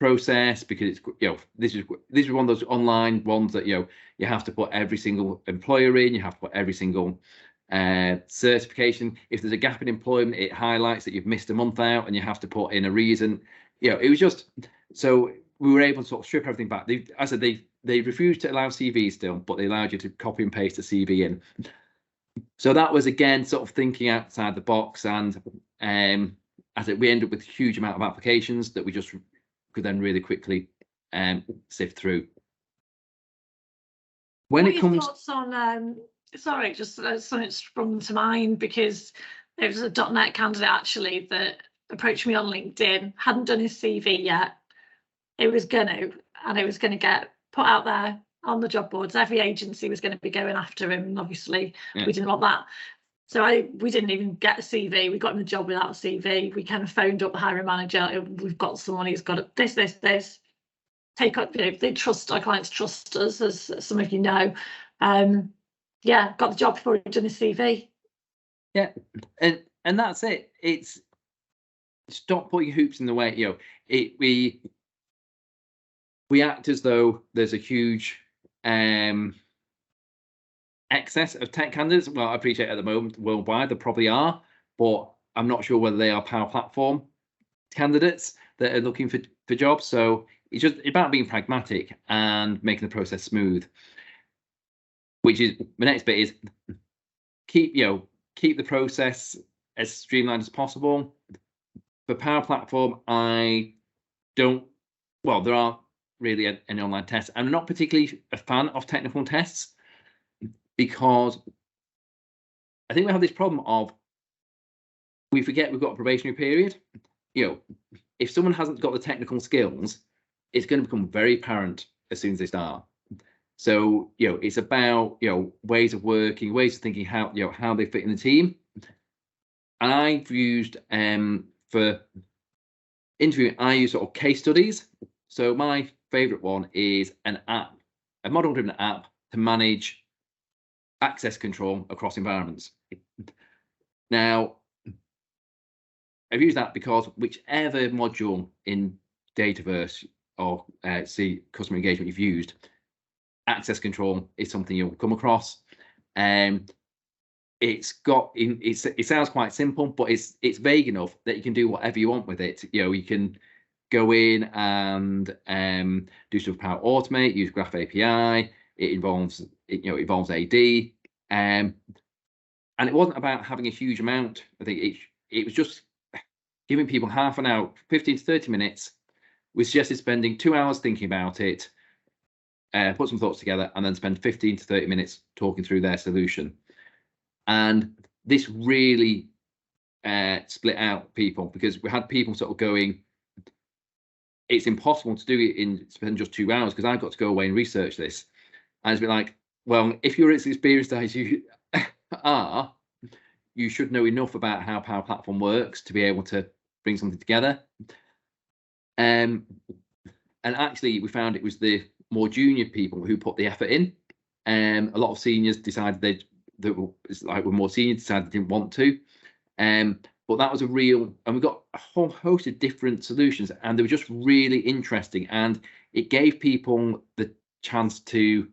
process, because it's this is one of those online ones that you have to put every single employer in, you have to put every single certification. If there's a gap in employment, it highlights that you've missed a month out and you have to put in a reason. It was just, so we were able to sort of strip everything back. They refused to allow CVs still, but they allowed you to copy and paste a CV in. So that was again sort of thinking outside the box, and I think we ended up with a huge amount of applications that we just could then really quickly sift through. When what it comes, thoughts on sorry, just something sprung to mind, because there was a .NET candidate actually that approached me on LinkedIn, hadn't done his CV yet. It was going to get put out there on the job boards. Every agency was going to be going after him, and obviously we didn't want that. So we didn't even get a CV. We got him the job without a CV. We kind of phoned up the hiring manager. We've got someone who's got this. Take up, they trust, our clients trust us, as some of you know. Yeah, got the job before he'd done his CV. Yeah, and that's it. It's stop putting hoops in the way. You know, we act as though there's a huge excess of tech candidates. Well, I appreciate at the moment worldwide there probably are, but I'm not sure whether they are Power Platform candidates that are looking for jobs. So it's just about being pragmatic and making the process smooth. Which is the next bit is keep the process as streamlined as possible. For Power Platform, I don't. Well, there aren't really any online tests. I'm not particularly a fan of technical tests because I think we have this problem of we forget we've got a probationary period. You know, if someone hasn't got the technical skills, it's going to become very apparent as soon as they start. So, you know, it's about, you know, ways of working, ways of thinking, how, you know, how they fit in the team. And I've used for interviewing, I use sort of case studies. So my favorite one is an app, a model-driven app to manage access control across environments. Now, I've used that because whichever module in Dataverse or see customer engagement you've used, access control is something you'll come across. It's got it sounds quite simple, but it's vague enough that you can do whatever you want with it. You know, you can go in and do stuff with Power Automate, use Graph API. It involves AD, and it wasn't about having a huge amount. I think it was just giving people half an hour, 15 to 30 minutes. We suggested spending 2 hours thinking about it, put some thoughts together, and then spend 15 to 30 minutes talking through their solution. And this really split out people, because we had people sort of going, it's impossible to do it in spend just 2 hours because I've got to go away and research this. And it's a bit like, well, if you're as experienced as you are, you should know enough about how Power Platform works to be able to bring something together. And actually, we found it was the more junior people who put the effort in. A lot of seniors decided were more senior, decided they didn't want to. But that was a real, and we got a whole host of different solutions, and they were just really interesting. And it gave people the chance to,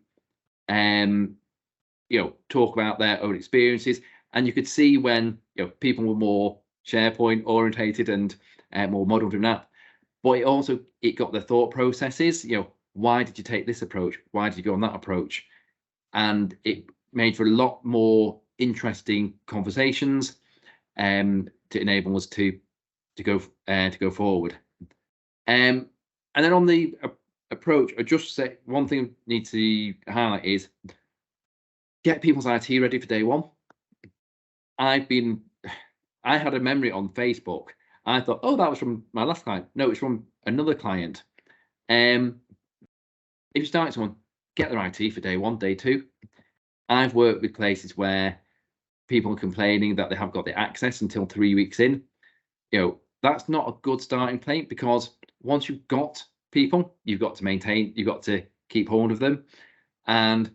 talk about their own experiences. And you could see when people were more SharePoint orientated and more model driven app, but it got their thought processes. Why did you take this approach? Why did you go on that approach? And it made for a lot more interesting conversations to enable us to go forward. And then on the approach, I just say one thing I need to highlight is get people's IT ready for day one. I had a memory on Facebook. I thought, oh, that was from my last client. No, it's from another client. If you start someone, get their IT for day one, day two. I've worked with places where people are complaining that they haven't got the access until 3 weeks in. That's not a good starting point, because once you've got people, you've got to maintain, you've got to keep hold of them. And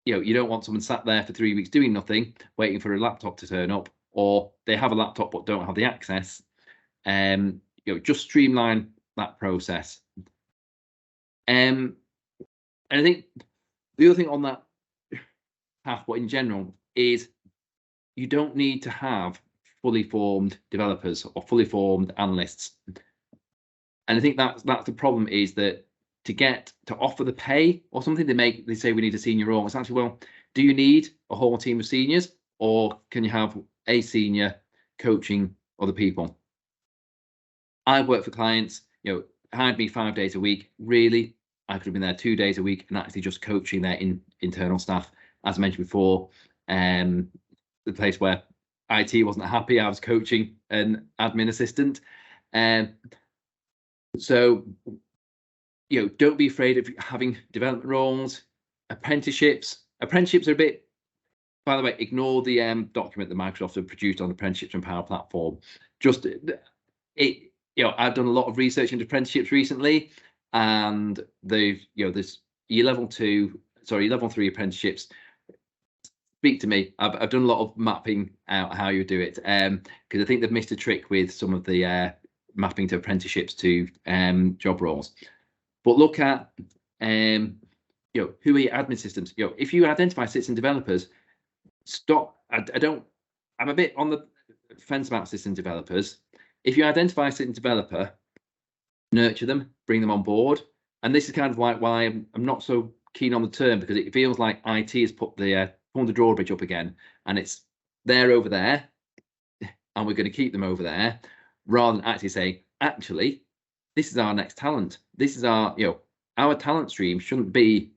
you don't want someone sat there for 3 weeks doing nothing, waiting for a laptop to turn up, or they have a laptop but don't have the access. Just streamline that process. And I think the other thing on that path, but in general, is you don't need to have fully formed developers or fully formed analysts. And I think that's the problem, is that to offer the pay or something, they say we need a senior role. It's actually, well, do you need a whole team of seniors, or can you have a senior coaching other people? I've worked for clients, hired me 5 days a week. Really, I could have been there 2 days a week and actually just coaching their internal staff. As I mentioned before, the place where IT wasn't happy, I was coaching an admin assistant. So, don't be afraid of having development roles. Apprenticeships are a bit, by the way, ignore the document that Microsoft have produced on apprenticeships and Power Platform. Just I've done a lot of research into apprenticeships recently, and there's level 3 apprenticeships speak to me. I've done a lot of mapping out how you do it, because I think they've missed a trick with some of the mapping to apprenticeships to job roles. But look at who are your admin systems? If you identify system developers, stop. I'm a bit on the fence about system developers. If you identify a system developer, nurture them, bring them on board. And this is kind of like why I'm not so keen on the term, because it feels like IT has put the drawbridge up again, and they're over there, and we're going to keep them over there, rather than actually saying, actually, this is our next talent. This is our talent stream shouldn't be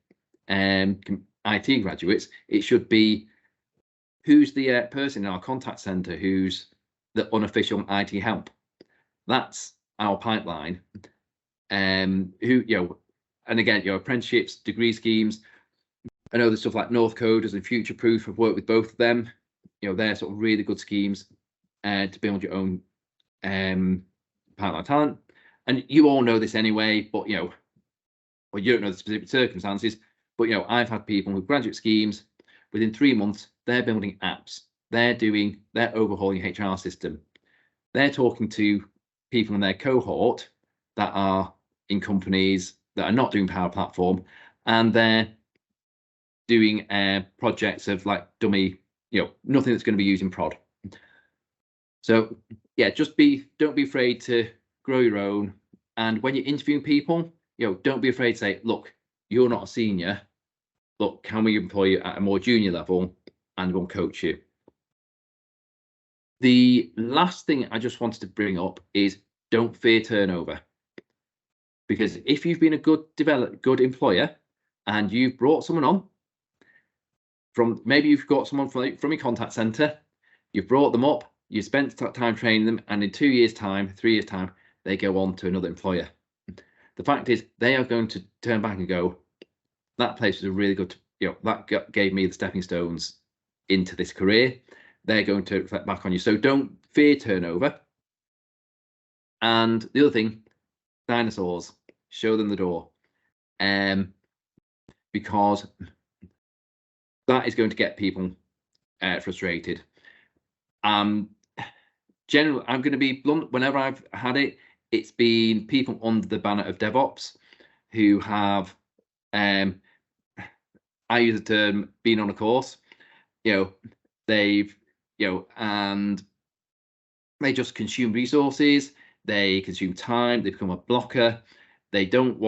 IT graduates. It should be who's the person in our contact center who's the unofficial IT help. That's our pipeline. And again, apprenticeships, degree schemes. I know there's stuff like North Coders and Future Proof. I've worked with both of them. They're sort of really good schemes to build your own pipeline talent. And you all know this anyway, but well, you don't know the specific circumstances. But I've had people with graduate schemes. Within 3 months, they're building apps. They're overhauling HR system. They're talking to people in their cohort that are in companies that are not doing Power Platform, and they're doing projects of like dummy, nothing that's going to be used in prod. So yeah, don't be afraid to grow your own. And when you're interviewing people, don't be afraid to say, look, you're not a senior. Look, can we employ you at a more junior level, and we'll coach you. The last thing I just wanted to bring up is don't fear turnover. Because if you've been a good employer and you've brought someone on maybe you've got someone from your contact center, you've brought them up, you spent time training them, and in 2 years' time, 3 years' time, they go on to another employer. The fact is, they are going to turn back and go, that place was a really good, that gave me the stepping stones into this career. They're going to reflect back on you. So don't fear turnover. And the other thing, dinosaurs, show them the door, because that is going to get people frustrated. Generally, I'm going to be blunt. Whenever I've had it, it's been people under the banner of DevOps who have, I use the term, been on a course. They've, and they just consume resources. They consume time. They become a blocker. They don't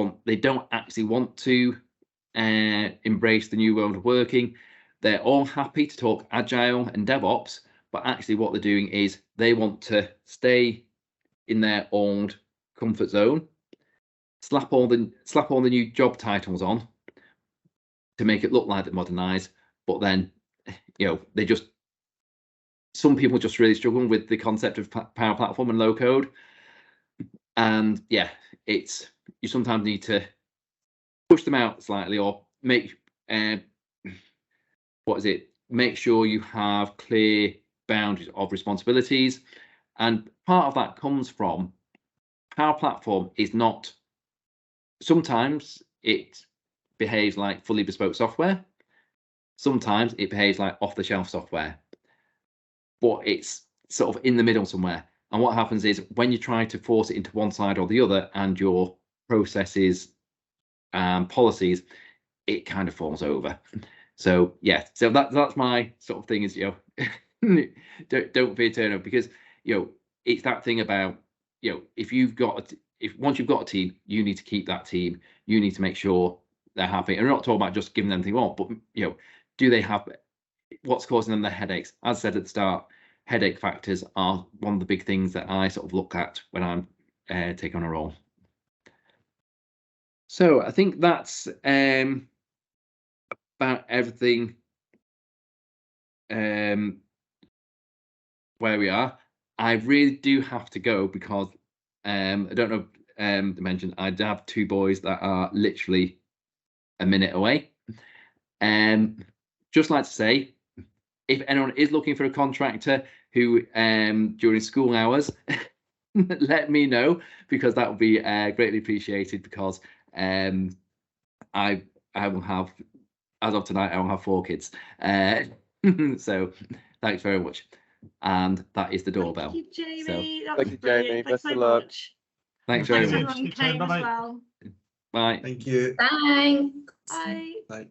actually want to embrace the new world of working. They're all happy to talk agile and DevOps, but actually what they're doing is they want to stay in their old comfort zone, slap all the new job titles on to make it look like they're modernized, but then some people just really struggle with the concept of Power Platform and low code. And yeah, you sometimes need to push them out slightly, or make sure you have clear boundaries of responsibilities. And part of that comes from Power Platform is not, sometimes it behaves like fully bespoke software. Sometimes it behaves like off-the-shelf software, but it's sort of in the middle somewhere. And what happens is when you try to force it into one side or the other, and your processes and policies, it kind of falls over. So yeah, so that's my sort of thing is, don't fear turnover, because it's that thing about if once you've got a team, you need to keep that team. You need to make sure they're happy. And we're not talking about just giving them anything they want, but do they have what's causing them the headaches? As I said at the start, headache factors are one of the big things that I sort of look at when I'm taking on a role. So I think that's about everything where we are. I really do have to go because I don't know to mention, I have 2 boys that are literally a minute away. Just like to say, if anyone is looking for a contractor who during school hours, let me know, because that would be greatly appreciated, because I will have, as of tonight, I will have 4 kids. So thanks very much. And that is the doorbell. Thank you, Jamie. So, that thank was you, brilliant. Jamie. Thanks Best so of luck. much. thanks very Thanks much. everyone who Take care. came as Bye-bye. well. Bye. Thank you. Thanks. Bye. Bye.